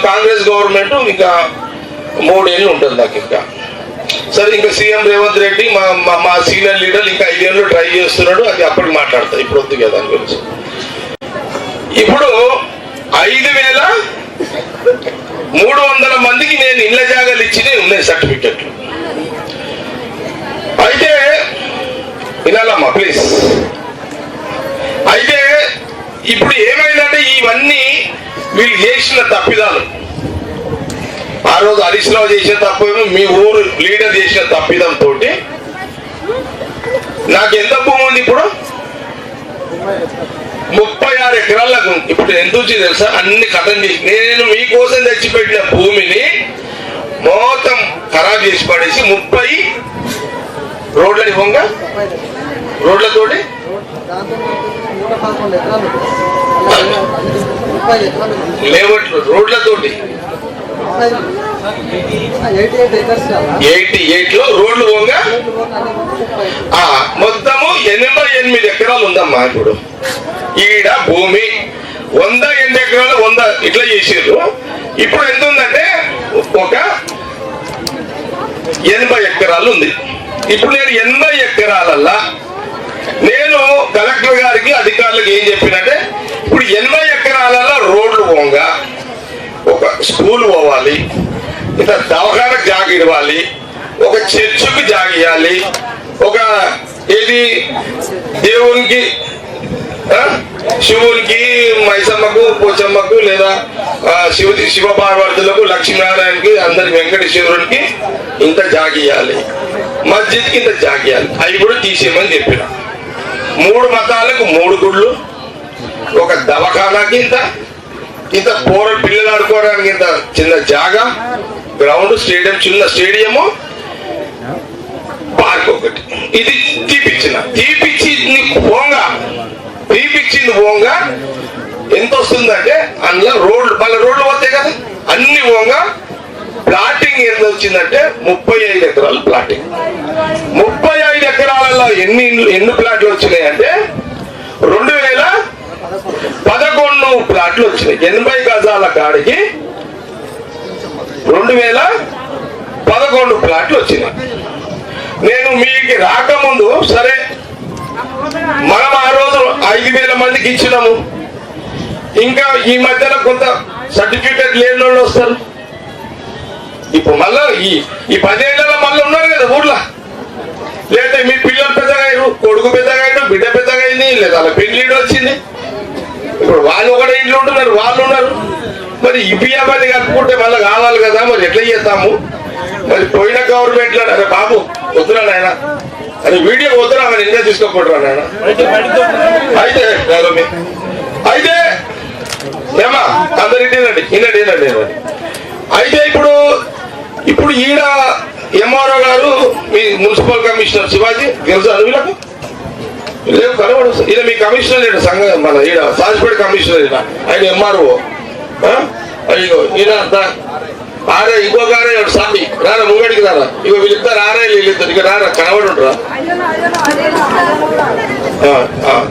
Congress government ఇంకా 3 ఏళ్ళు ఉంటుంది నాకు ఇంకా. సరే ఇంకా సీఎం రేవంత్ రెడ్డి మా సీనియర్ లీడర్ ఇంకా 5 ఏళ్ళు ట్రై చేస్తున్నాడు. అది అప్పటికి మాట్లాడతా, ఇప్పుడు వద్దు కదా దాని గురించి. ఇప్పుడు 5,300 మందికి నేను ఇళ్ల జాగాలు ఇచ్చినవి ఉన్నాయి సర్టిఫికెట్లు. అయితే వినాలమ్మా ప్లీజ్. అయితే ఇప్పుడు ఏమైందంటే ఇవన్నీ వీళ్ళు చేసిన తప్పిదాలు. ఆ రోజు హరీష్ రావు చేసిన తప్పేమో, మీ ఊరు లీడర్ చేసిన తప్పిదంతో నాకు ఎంత భూమి ఉంది ఇప్పుడు? 36 ఎకరాలకు. ఇప్పుడు ఎంత వచ్చింది తెలుసా? అన్ని కథం చేసి నేను మీకోసం తెచ్చిపెట్టిన భూమిని మొత్తం ఖరాబ్ చేసి పడేసి 30 రోడ్లని పొంగ రోడ్లతోటి లేవట్లు రోడ్లతోటి 88 లో రోడ్లు పొంగ మొత్తము 88 ఎకరాలు ఉందమ్మా. ఇప్పుడు ఈడ భూమి 108 ఎకరాలు 100 ఇట్లా చేసారు. ఇప్పుడు ఎంత ఉందంటే ఒక 80 ఎకరాలు ఉంది. ఇప్పుడు నేను 80 ఎకరాలల్లా నేను కలెక్టర్ గారికి అధికారులకు ఏం చెప్పినంటే, ఇప్పుడు 80 ఎకరాలలో రోడ్లు పోంగ, ఒక స్కూల్ పోవాలి, ఇంత దవాఖానకు జాగ ఇవ్వాలి, ఒక చర్చికి జాగ ఇవ్వాలి, ఒక ఏది దేవునికి శివునికి మైసమ్మకు పోచమ్మకు లేదా శివ పార్వతులకు లక్ష్మీనారాయణకి అందరి వెంకటేశ్వరునికి ఇంత జాగియాలి, మస్జిద్కి ఇంత జాగియాలి. అవి కూడా తీసేయమని చెప్పిన. 3 మతాలకు 3 గుళ్ళు, ఒక దవాఖానాకి ఇంత పిల్లలు ఆడుకోవడానికి ఇంత చిన్న జాగా, గ్రౌండ్ స్టేడియం, చిన్న స్టేడియము, పార్క్ ఒకటి. ఇది తీపిచ్చింది పోంగా ఎంత వస్తుందంటే అందులో రోడ్లు మళ్ళీ రోడ్లు పోతాయి కదా అన్ని పోంగా ప్లాటింగ్ ఎంత వచ్చిందంటే 35 ఎకరాలు ప్లాటింగ్. 35 ఎకరాలలో ఎన్ని ప్లాట్లు వచ్చినాయి అంటే 2011 ప్లాట్లు వచ్చినాయి. 80 గజాల కాడికి 2011 ప్లాట్లు వచ్చినాయి. నేను మీకు రాకముందు సరే మనం ఆ రోజు 5,000 మందికి ఇచ్చినాము. ఇంకా ఈ మధ్యన కొంత సర్టిఫికేట్ లేని వాళ్ళు వస్తారు. ఇప్పుడు మళ్ళా ఈ 10 ఏళ్లలో మళ్ళీ ఉన్నారు కదా ఊర్లో. లేదా మీ పిల్లలు పెద్దగా అయ్యారు, కొడుకు పెద్దగా అయ్యాడు, బిడ్డ పెద్దగా అయింది, లేదా అలా పెళ్లిడు వచ్చింది. ఇప్పుడు వాళ్ళు ఒకటే ఇంట్లో ఉంటున్నారు, వాళ్ళు ఉన్నారు. మరి ఇపియాబాది కలుపుకుంటే మళ్ళీ కావాలి కదా, మరి ఎట్లా చేస్తాము? మరి పోయిన గవర్నమెంట్లో అరే బాబు వద్దురా నాయన అని వీడియో వద్దురా అని ఇండియా తీసుకోకూడరా నాయన. అయితే ఏమా అందరు ఇంటినండి వినండి. అయితే ఇప్పుడు ఈడ ఎంఆర్ఓ గారు, మీ మున్సిపల్ కమిషనర్ శివాజీ తెలుసు అని వీళ్ళకు లేవు కనబడు. ఈయన మీ కమిషనర్ లేడు సంఘం, మన ఈడ సాజిపేట కమిషనర్ ఈయన, ఆయన ఎంఆర్ఓ. అయ్యో ఈయన ఆరే ఇంకో గారే సామి రారా ముంగడికి రారా, ఇగో వీళ్ళిద్దరు వీళ్ళిద్దరు ఇక రారా కనబడి ఉంటారా?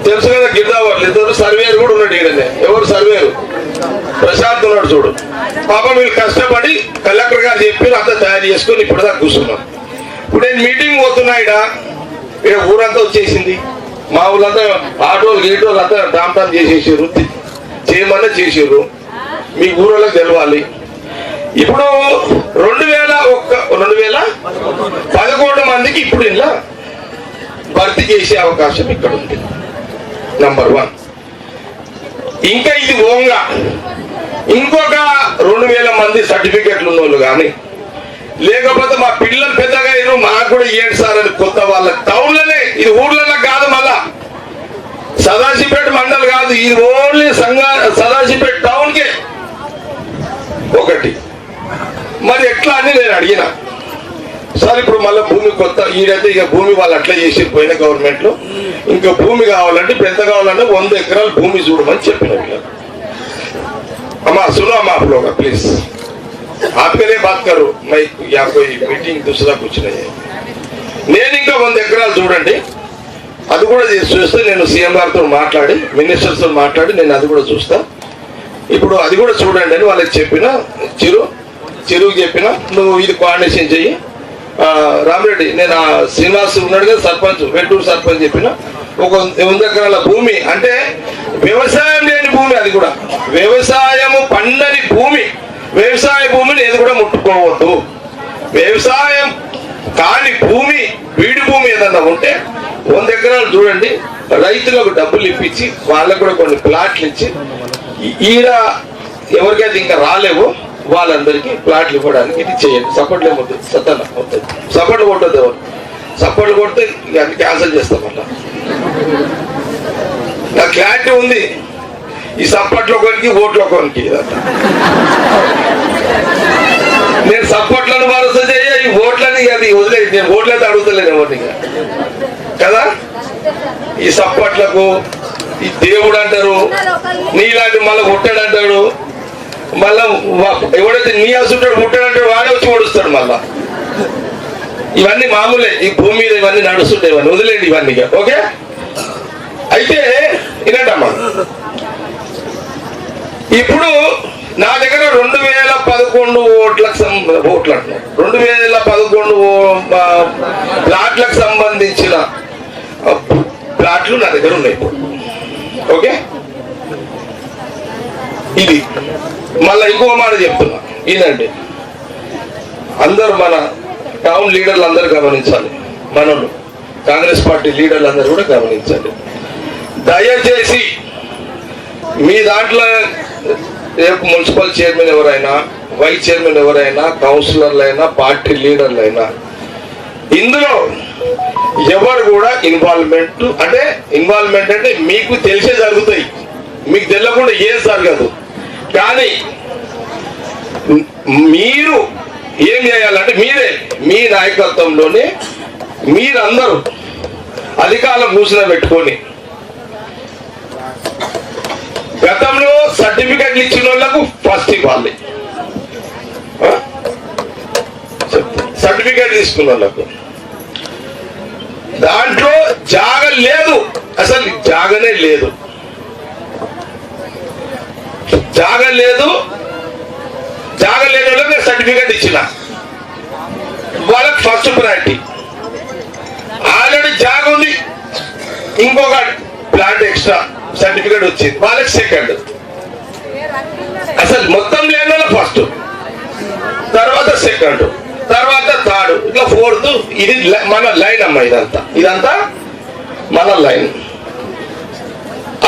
తెలుసు కదా గిరిదావాళ్ళు ఇద్దరు. సర్వేరు కూడా ఉన్నాడు ఈడనే. ఎవరు సర్వేరు? ప్రశాంత్ ఉన్నాడు చూడు. పాపం వీళ్ళు కష్టపడి కలెక్టర్ గారు చెప్పి అంతా తయారు చేసుకొని ఇప్పుడు దాకా కూర్చున్నాం. ఇప్పుడు నేను మీటింగ్ పోతున్నా. ఈడ ఊరంతా వచ్చేసింది. మా ఊళ్ళంతా ఆటోలు గీటోలు అంతా డామ్ చేసేసారు, చేయమన్నా చేసారు. మీ ఊళ్ళకి తెలవాలి. ఇప్పుడు 2011 మందికి ఇప్పుడు ఇలా భర్తీ చేసే అవకాశం ఇక్కడ ఉంది. నంబర్ 1. ఇంకా ఇది ఓంగా ఇంకొక 2000 మంది సర్టిఫికెట్లు ఉన్న వాళ్ళు కానీ, లేకపోతే మా పిల్లలు పెద్దగా అయ్యారు మాకు కూడా ఇవ్వండి సార్ అని కొత్త వాళ్ళ టౌన్లోనే, ఇది ఊర్లలో కాదు, మళ్ళా సదాశివపేట మండలి కాదు, ఇది ఓన్లీ సదాశివపేట టౌన్కే ఒకటి. మరి ఎట్లా అని నేను అడిగిన సార్. ఇప్పుడు మళ్ళీ భూమి కొత్త ఈడైతే ఇక భూమి వాళ్ళు అట్లా చేసి పోయిన గవర్నమెంట్ లో ఇంకా భూమి కావాలంటే ఎంత కావాలంటే 100 ఎకరాలు భూమి చూడమని చెప్పిన. అమ్మా सुनो अम्मा आप लोग प्लीज, आप मेरे बात करो, मैं यहाँ कोई मीटिंग दूसरा कुछ नहीं है. నేను ఇంకా 100 ఎకరాలు చూడండి, అది కూడా చూస్తే నేను సీఎం గారితో మాట్లాడి మినిస్టర్స్తో మాట్లాడి నేను అది కూడా చూస్తా. ఇప్పుడు అది కూడా చూడండి అని వాళ్ళకి చెప్పిన, చెరువుకి చెప్పిన, నువ్వు ఇది కోఆర్డినేషన్ చెయ్యి. రామిరెడ్డి, నేను శ్రీనివాస్ ఉన్నాడు కదా సర్పంచ్, వెంటూరు సర్పంచ్, చెప్పిన ఒక 100 ఎకరాల భూమి అంటే వ్యవసాయం లేని భూమి, అది కూడా వ్యవసాయము పండని భూమి, వ్యవసాయ భూమిని ఏది కూడా ముట్టుకోవద్దు. వ్యవసాయం కాని భూమి, వీడి భూమి ఏదన్నా ఉంటే 100 ఎకరాలు చూడండి, రైతులకు డబ్బులు ఇప్పించి వాళ్ళకు కూడా కొన్ని ప్లాట్లు ఇచ్చి, ఈడ ఎవరికైతే ఇంకా రాలేవో వాళ్ళందరికీ ప్లాట్లు ఇవ్వడానికి ఇది చేయండి. సపోర్ట్లు ఏమవుతుంది, సపోర్ట్లు కొట్టద్దు, ఎవరు సపోర్ట్లు కొడితే అన్ని క్యాన్సిల్ చేస్తాం. అట్లా నాకు క్లారిటీ ఉంది, ఈ సపోర్ట్లో ఒకరికి ఓట్లు ఒకరికి. నేను సపోర్ట్లను భరోసా చేయ, ఈ ఓట్లని అది వదిలేదు, నేను ఓట్లయితే అడుగుతలేను ఎవరిని కదా. ఈ సపోర్ట్లకు ఈ దేవుడు అంటారు, నీలాంటి మళ్ళీ కొట్టాడు అంటాడు, మళ్ళా ఎవడైతే నీ అసుంటాడు ముట్టాడంటాడు వాడే వచ్చి ఓడుస్తాడు మళ్ళా. ఇవన్నీ మామూలే, ఈ భూమి మీద ఇవన్నీ నడుస్తుంటాయి, ఇవన్నీ వదిలేండి ఇవన్నీ. ఓకే, అయితే వినంటమ్మా, ఇప్పుడు నా దగ్గర 2011 ఓట్లు అంటున్నాయి, 2011 ప్లాట్లకు సంబంధించిన ప్లాట్లు నా దగ్గర ఉన్నాయి ఇప్పుడు. ఓకే, ఇది మళ్ళా ఇంకో మాట చెప్తున్నా, ఏంటంటే అందరూ మన టౌన్ లీడర్లు అందరూ గమనించాలి, మనోళ్ళు కాంగ్రెస్ పార్టీ లీడర్లు అందరూ కూడా గమనించాలి. దయచేసి మీ దాంట్లో రేపు మున్సిపల్ చైర్మన్ ఎవరైనా, వైస్ చైర్మన్ ఎవరైనా, కౌన్సిలర్లైనా, పార్టీ లీడర్లైనా, ఇందులో ఎవరు కూడా ఇన్వాల్వ్మెంట్ అంటే మీకు తెలిసే జరుగుతాయి, మీకు తెలియకుండా ఏం జరగదు. కానీ మీరు ఏం చేయాలంటే మీరే మీ నాయకత్వంలోనే మీరందరూ అధికారులు కూర్చుని పెట్టుకొని, గతంలో సర్టిఫికెట్లు ఇచ్చిన వాళ్ళకు ఫస్ట్ ఇవ్వాలి, సర్టిఫికెట్ తీసుకున్న వాళ్ళకు. దాంట్లో జాగ లేదు, అసలు జాగనే లేదు, జాగ లేని వాళ్ళకి సర్టిఫికెట్ ఇచ్చిన వాళ్ళకి ఫస్ట్ ప్రయారిటీ. ఆల్రెడీ జాగ ఉంది, ఇంకొక ప్లాట్ ఎక్స్ట్రా సర్టిఫికెట్ వచ్చింది, వాళ్ళకి సెకండ్. అసలు మొత్తం లేని వాళ్ళకి ఫస్ట్, తర్వాత సెకండ్, తర్వాత థర్డ్, ఇట్లా ఫోర్త్. ఇది మన లైన్ అమ్మా, ఇదంతా మన లైన్.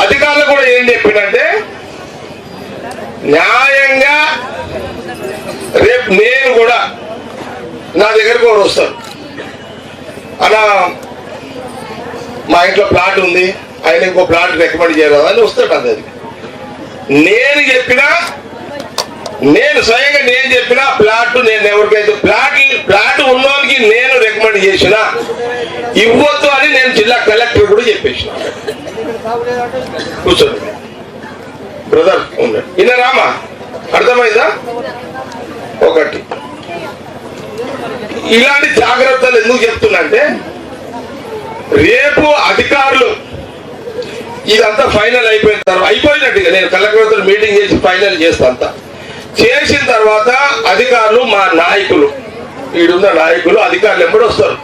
అధికారులు కూడా ఏం చెప్పినంటే, న్యాయంగా రేపు నేను కూడా నా దగ్గరకు కూడా వస్తాను అలా, మా ఇంట్లో ప్లాట్ ఉంది, ఆయన ఇంకో ప్లాట్ రికమెండ్ చేయరాదు అని వస్తాడు. అది నేను చెప్పినా, నేను స్వయంగా నేను చెప్పిన ప్లాట్, నేను ఎవరికైతే ప్లాట్ ఉన్నోనికి నేను రికమెండ్ చేసినా ఇవ్వద్దు అని నేను జిల్లా కలెక్టర్ కూడా చెప్పేసిన. కూర్చోండి బ్రదర్, ఉండండి. ఇన్న రామా, అర్థమైందా? ఒకటి, ఇలాంటి జాగ్రత్తలు ఎందుకు చెప్తున్నంటే, రేపు అధికారులు ఇదంతా ఫైనల్ అయిపోయిన తర్వాత, అయిపోయినట్టుగా నేను కలెక్టర్తో మీటింగ్ చేసి ఫైనల్ చేస్తా, అంతా చేసిన తర్వాత అధికారులు, మా నాయకులు, ఈడున్న నాయకులు, అధికారులు ఎప్పుడు వస్తారు,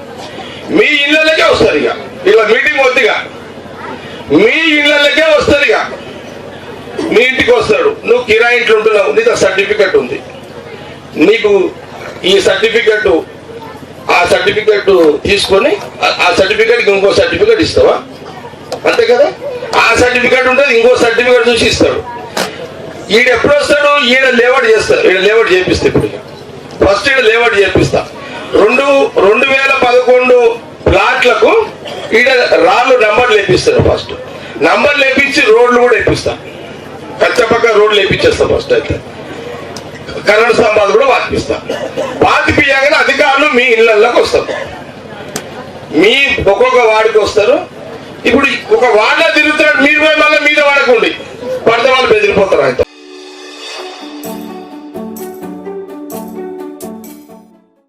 మీ ఇళ్ళకే వస్తారు. ఇక ఇలా మీటింగ్ వద్దిగా మీ ఇళ్ళకే వస్తారు, ఇక మీ ఇంటికి వస్తాడు. నువ్వు కిరాయి ఇంట్లో ఉంటున్నావు, నీకు సర్టిఫికెట్ ఉంది, నీకు ఈ సర్టిఫికెట్, ఆ సర్టిఫికెట్ తీసుకొని ఆ సర్టిఫికెట్కి ఇంకో సర్టిఫికెట్ ఇస్తావా? అంతే కదా. ఆ సర్టిఫికెట్ ఉంటుంది, ఇంకో సర్టిఫికెట్ చూసి ఇస్తాడు. ఈడ ఎప్పుడు వస్తాడు, ఈడ లేఅవుట్ చేస్తాడు, ఈడ లేఅవుట్ చేపిస్తా. ఇప్పుడు ఫస్ట్ ఈడ లేఅవుట్ చేపిస్తా. 2011 ప్లాట్లకు ఈడ రాళ్ళు నంబర్లు వేపిస్తాడు. ఫస్ట్ నంబర్లు వేపించి రోడ్లు కూడా వేపిస్తా, కచ్చపక్క రోడ్లు వేపించేస్తా. ఫస్ట్ అయితే కరెంట్ స్తంభాలు కూడా వాతిపిస్తా. వాతిపియగానే అధికారులు మీ ఇళ్లలోకి వస్తారు, మీ ఒక్కొక్క వాడికి వస్తారు. ఇప్పుడు ఒక వార్డులో తిరుగుతున్నాడు, మీరు పోయి మళ్ళీ మీద వాడకండి, పడితే వాళ్ళు బెదిరిపోతారు. ఆయన